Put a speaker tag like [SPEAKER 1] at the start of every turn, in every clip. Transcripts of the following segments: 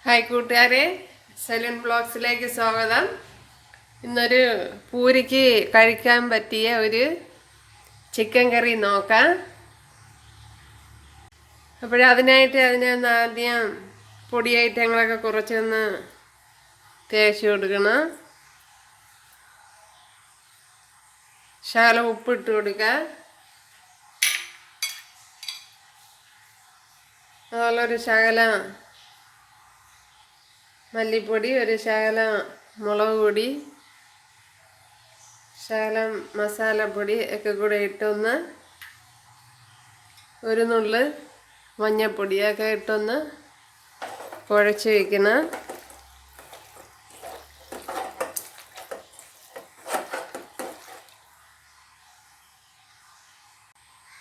[SPEAKER 1] Hi കൂട്ടുകാരെ, സെലിൻ ബ്ലോഗ്സിലേക്ക് സ്വാഗതം. ഇന്നൊരു പൂരിക്ക് കഴിക്കാൻ പറ്റിയ ഒരു ചിക്കൻ കറി നോക്കാം. അതിനായിട്ട് ആദ്യം പൊടി ഐറ്റങ്ങളൊക്കെ കുറച്ചൊന്ന് തേച്ച് കൊടുക്കണം. ശകലം ഉപ്പിട്ട് കൊടുക്കുക. അതുപോലെ ഒരു ശകലം മല്ലിപ്പൊടി, ഒരു ശകലം മുളക് പൊടി, ശകലം മസാലപ്പൊടി ഒക്കെ കൂടെ ഇട്ടൊന്ന് ഒരു നുള്ള് മഞ്ഞൾപ്പൊടിയൊക്കെ ഇട്ടൊന്ന് കുഴച്ച് വയ്ക്കണം.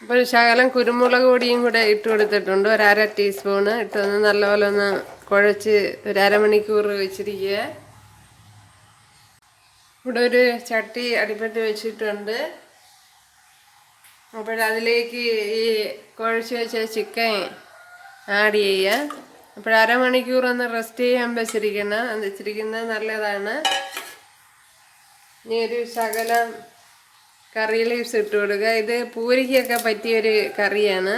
[SPEAKER 1] അപ്പോൾ ശകലം കുരുമുളക് പൊടിയും കൂടെ ഇട്ട് കൊടുത്തിട്ടുണ്ട്. ഒരു 1/2 ടീസ്പൂണ് ഇട്ടൊന്ന് നല്ലപോലെ ഒന്ന് കുഴച്ച് ഒരു അരമണിക്കൂർ വെച്ചിരിക്കുക. ഇവിടെ ഒരു ചട്ടി അടുപ്പത്ത് വെച്ചിട്ടുണ്ട്. അതിലേക്ക് ഈ കുഴച്ച് വെച്ച ചിക്കൻ ആഡ് ചെയ്യുക. അരമണിക്കൂർ ഒന്ന് റെസ്റ്റ് ചെയ്യാൻ വെച്ചിരിക്കുന്നത് നല്ലതാണ്. ഇനി ഒരു ശകലം കറി ലീവ്സ് ഇട്ട് കൊടുക്കുക. ഇത് പൂരിക്കൊക്കെ പറ്റിയൊരു കറിയാണ്.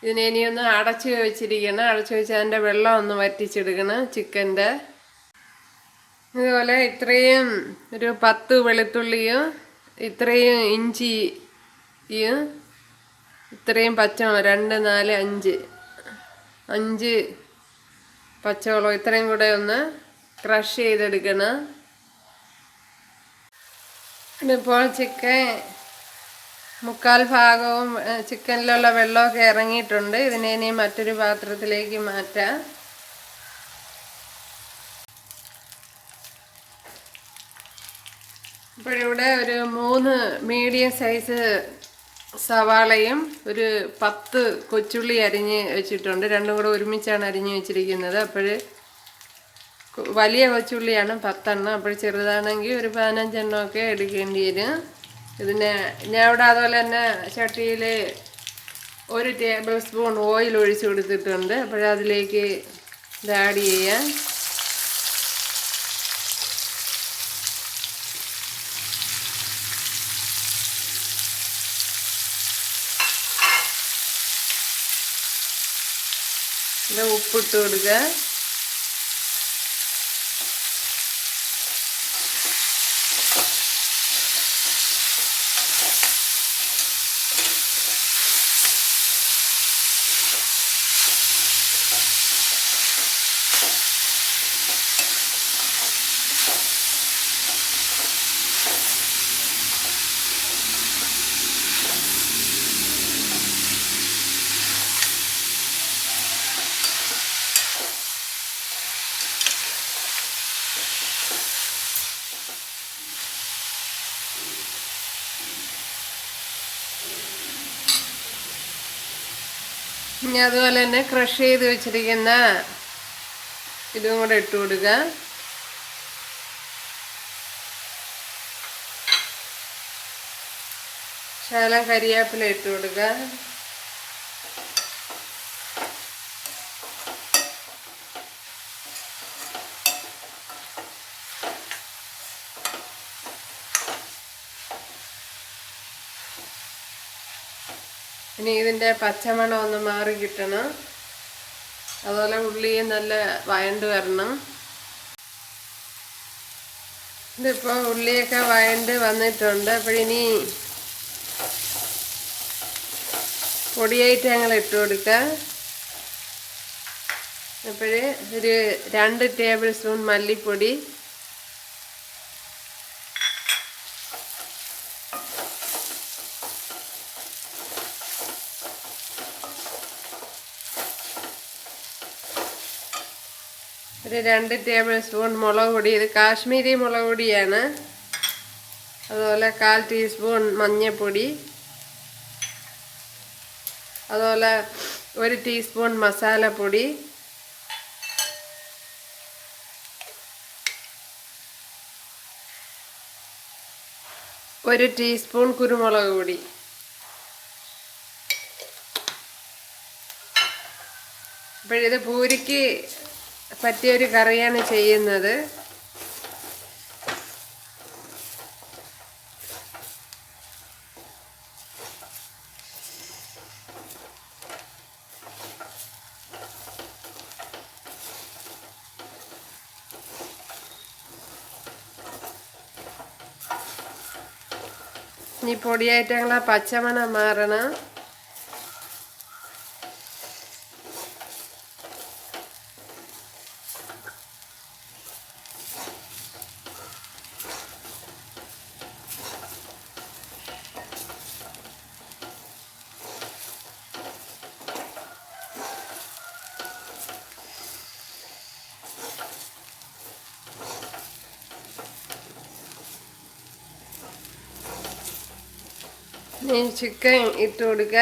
[SPEAKER 1] ഇതിനെ ഒന്ന് അടച്ച് വെച്ചിരിക്കണം. അടച്ച് വെച്ച് അതിൻ്റെ വെള്ളം ഒന്ന് വറ്റിച്ചെടുക്കണം ചിക്കൻ്റെ. ഇതുപോലെ ഇത്രയും ഒരു 10 വെളുത്തുള്ളിയും ഇത്രയും ഇഞ്ചിയും ഇത്രയും പച്ചമുളക് 2, 4, 5 പച്ചമുളക് ഇത്രയും കൂടെ ഒന്ന് ക്രഷ് ചെയ്തെടുക്കണം. ഇപ്പോൾ ചിക്കൻ 3/4 ഭാഗവും ചിക്കനിലുള്ള വെള്ളമൊക്കെ ഇറങ്ങിയിട്ടുണ്ട്. ഇതിനെ ഇനി മറ്റൊരു പാത്രത്തിലേക്ക് മാറ്റാം. ഇപ്പോഴിവിടെ ഒരു 3 മീഡിയം സൈസ് സവാളയും ഒരു 10 കൊച്ചുള്ളി അരിഞ്ഞ് വെച്ചിട്ടുണ്ട്. രണ്ടും കൂടെ ഒരുമിച്ചാണ് അരിഞ്ഞ് വെച്ചിരിക്കുന്നത്. വലിയ കൊച്ചുള്ളിയാണ് 10 എണ്ണം. ചെറുതാണെങ്കിൽ ഒരു 15 എണ്ണമൊക്കെ എടുക്കേണ്ടി വരും. ഞാൻ ഇവിടെ അതുപോലെ തന്നെ ചട്ടിയിൽ 1 ടേബിൾ സ്പൂൺ ഓയിൽ ഒഴിച്ച് കൊടുത്തിട്ടുണ്ട്. അതിലേക്ക് ഇത് ആഡ് ചെയ്യാം. ഇത് ഉപ്പിട്ട് കൊടുക്കുക. ഇനി അതുപോലെ തന്നെ ക്രഷ് ചെയ്ത് വെച്ചിരിക്കുന്ന ഇതും കൂടെ ഇട്ട് കൊടുക്കുക. ശകലം കരിവേപ്പില ഇട്ട് കൊടുക്കുക. ഇനി ഇതിൻ്റെ പച്ചമണം ഒന്ന് മാറി കിട്ടണം. അതുപോലെ ഉള്ളിയും നല്ല വഴണ്ട് വരണം. ഇതിപ്പോൾ ഉള്ളിയൊക്കെ വഴണ്ട് വന്നിട്ടുണ്ട്. ഇനി പൊടിയായിട്ട് ഞങ്ങൾ ഇട്ട് കൊടുക്കുക. ഒരു 2 ടേബിൾ സ്പൂൺ മല്ലിപ്പൊടി, ഒരു 2 ടേബിൾ സ്പൂൺ മുളക് പൊടി. ഇത് കാശ്മീരി മുളക് പൊടിയാണ്. അതുപോലെ 1/4 ടീസ്പൂൺ മഞ്ഞൾപ്പൊടി, അതുപോലെ 1 ടീസ്പൂൺ മസാലപ്പൊടി, ഒരു ടീസ്പൂൺ കുരുമുളക് പൊടി. അപ്പോഴിത് പൂരിക്ക് പറ്റിയൊരു കറിയാണ് ചെയ്യുന്നത്. ഇനി പൊടിയായിട്ടങ്ങളെ പച്ചമണം മാറണം. ഇനി ചിക്കൻ ഇട്ട് കൊടുക്കുക.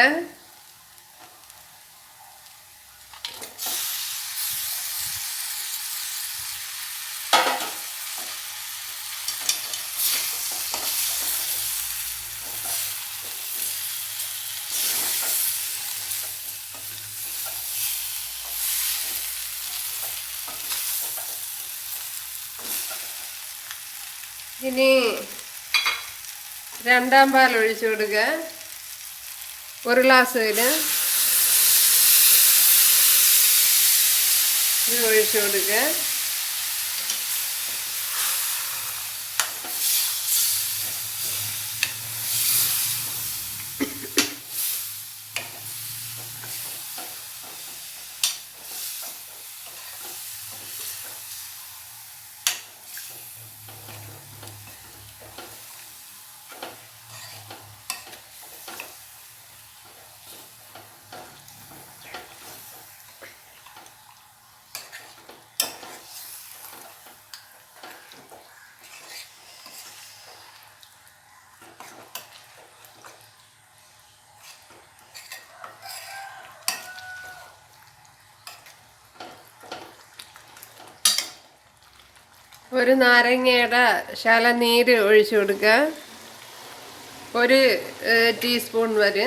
[SPEAKER 1] ഇനി രണ്ടാം പാൽ ഒഴിച്ചു കൊടുക്കുക. ഒരു ഗ്ലാസ് ഇത് ഒഴിച്ചു കൊടുക്കുക. ഒരു നാരങ്ങയുടെ ശലനീര് ഒഴിച്ചു കൊടുക്കുക. ഒരു ടീസ്പൂൺ വരെ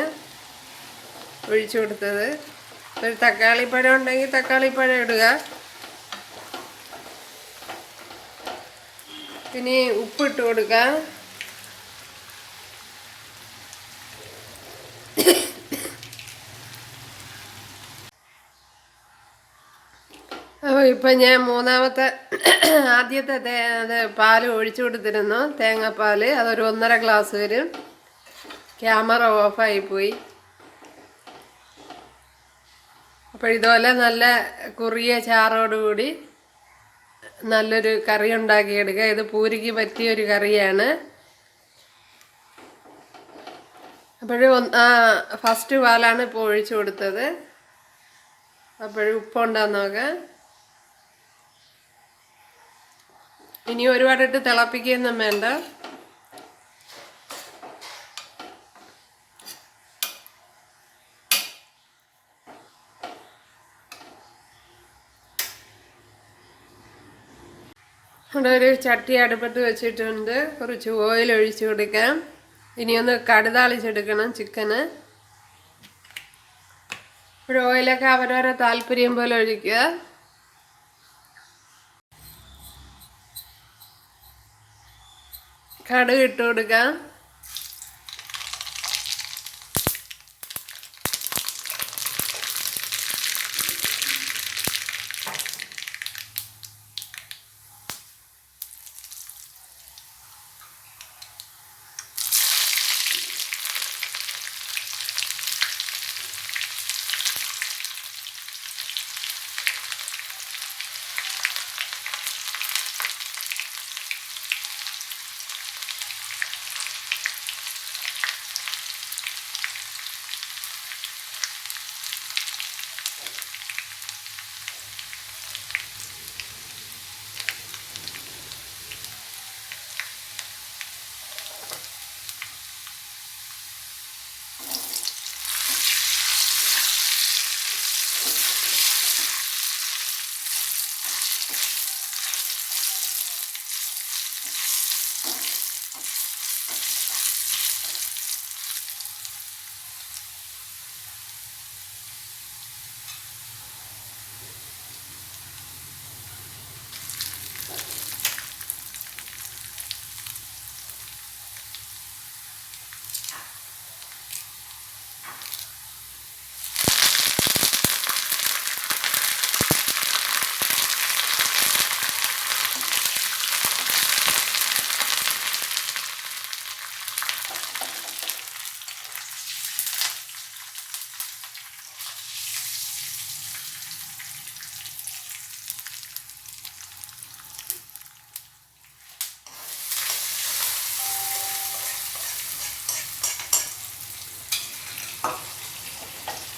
[SPEAKER 1] ഒഴിച്ചു കൊടുത്തത്. ഒരു തക്കാളിപ്പഴം ഉണ്ടെങ്കിൽ തക്കാളിപ്പഴം ഇടുക. ഇനി ഉപ്പിട്ട് കൊടുക്കുക. അപ്പോൾ ഇപ്പം ഞാൻ ആദ്യത്തെ പാൽ ഒഴിച്ചു കൊടുത്തിരുന്നു, തേങ്ങാപ്പാൽ. അതൊരു 1.5 ഗ്ലാസ് വരും. ക്യാമറ ഓഫായിപ്പോയി. അപ്പോൾ ഇതുപോലെ നല്ല കുറിയ ചാറോടുകൂടി നല്ലൊരു കറി ഉണ്ടാക്കിയെടുക്കുക. ഇത് പൂരിക്ക് പറ്റിയൊരു കറിയാണ്. ഫസ്റ്റ് പാലാണ് ഇപ്പോൾ ഒഴിച്ചു കൊടുത്തത്. ഉപ്പുണ്ടാന്ന് നോക്കാം. ഇനി ഒരുപാടിട്ട് തിളപ്പിക്കുകയൊന്നും വേണ്ട. ഇവിടെ ഒരു ചട്ടി അടുപ്പത്ത് വെച്ചിട്ടുണ്ട്. കുറച്ച് ഓയിൽ ഒഴിച്ചു കൊടുക്കാം. ഇനി ഒന്ന് കടുതാളിച്ചെടുക്കണം ചിക്കന്. ഇവിടെ ഓയിലൊക്കെ അവരവരെ താല്പര്യം പോലെ ഒഴിക്കുക. കടുക് ഇട്ട് കൊടുക്കാം.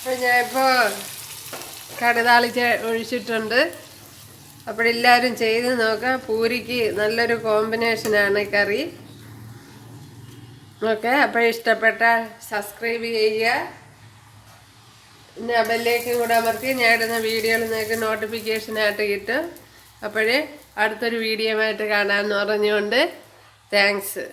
[SPEAKER 1] അപ്പോൾ ഞാനിപ്പോൾ കടുതാളിച്ച് ഒഴിച്ചിട്ടുണ്ട്. അപ്പോഴെല്ലാവരും ചെയ്ത് നോക്കാം. പൂരിക്ക് നല്ലൊരു കോമ്പിനേഷനാണ് കറി. ഓക്കെ, അപ്പോൾ ഇഷ്ടപ്പെട്ടാൽ സബ്സ്ക്രൈബ് ചെയ്യുക. പിന്നെ ബെല്ലേക്കും കൂടെ അമർത്തി ഞാൻ ഇടുന്ന വീഡിയോയിൽ നിങ്ങൾക്ക് നോട്ടിഫിക്കേഷനായിട്ട് കിട്ടും. അപ്പോഴേ അടുത്തൊരു വീഡിയോ ആയിട്ട് കാണാമെന്ന് പറഞ്ഞുകൊണ്ട് താങ്ക്സ്.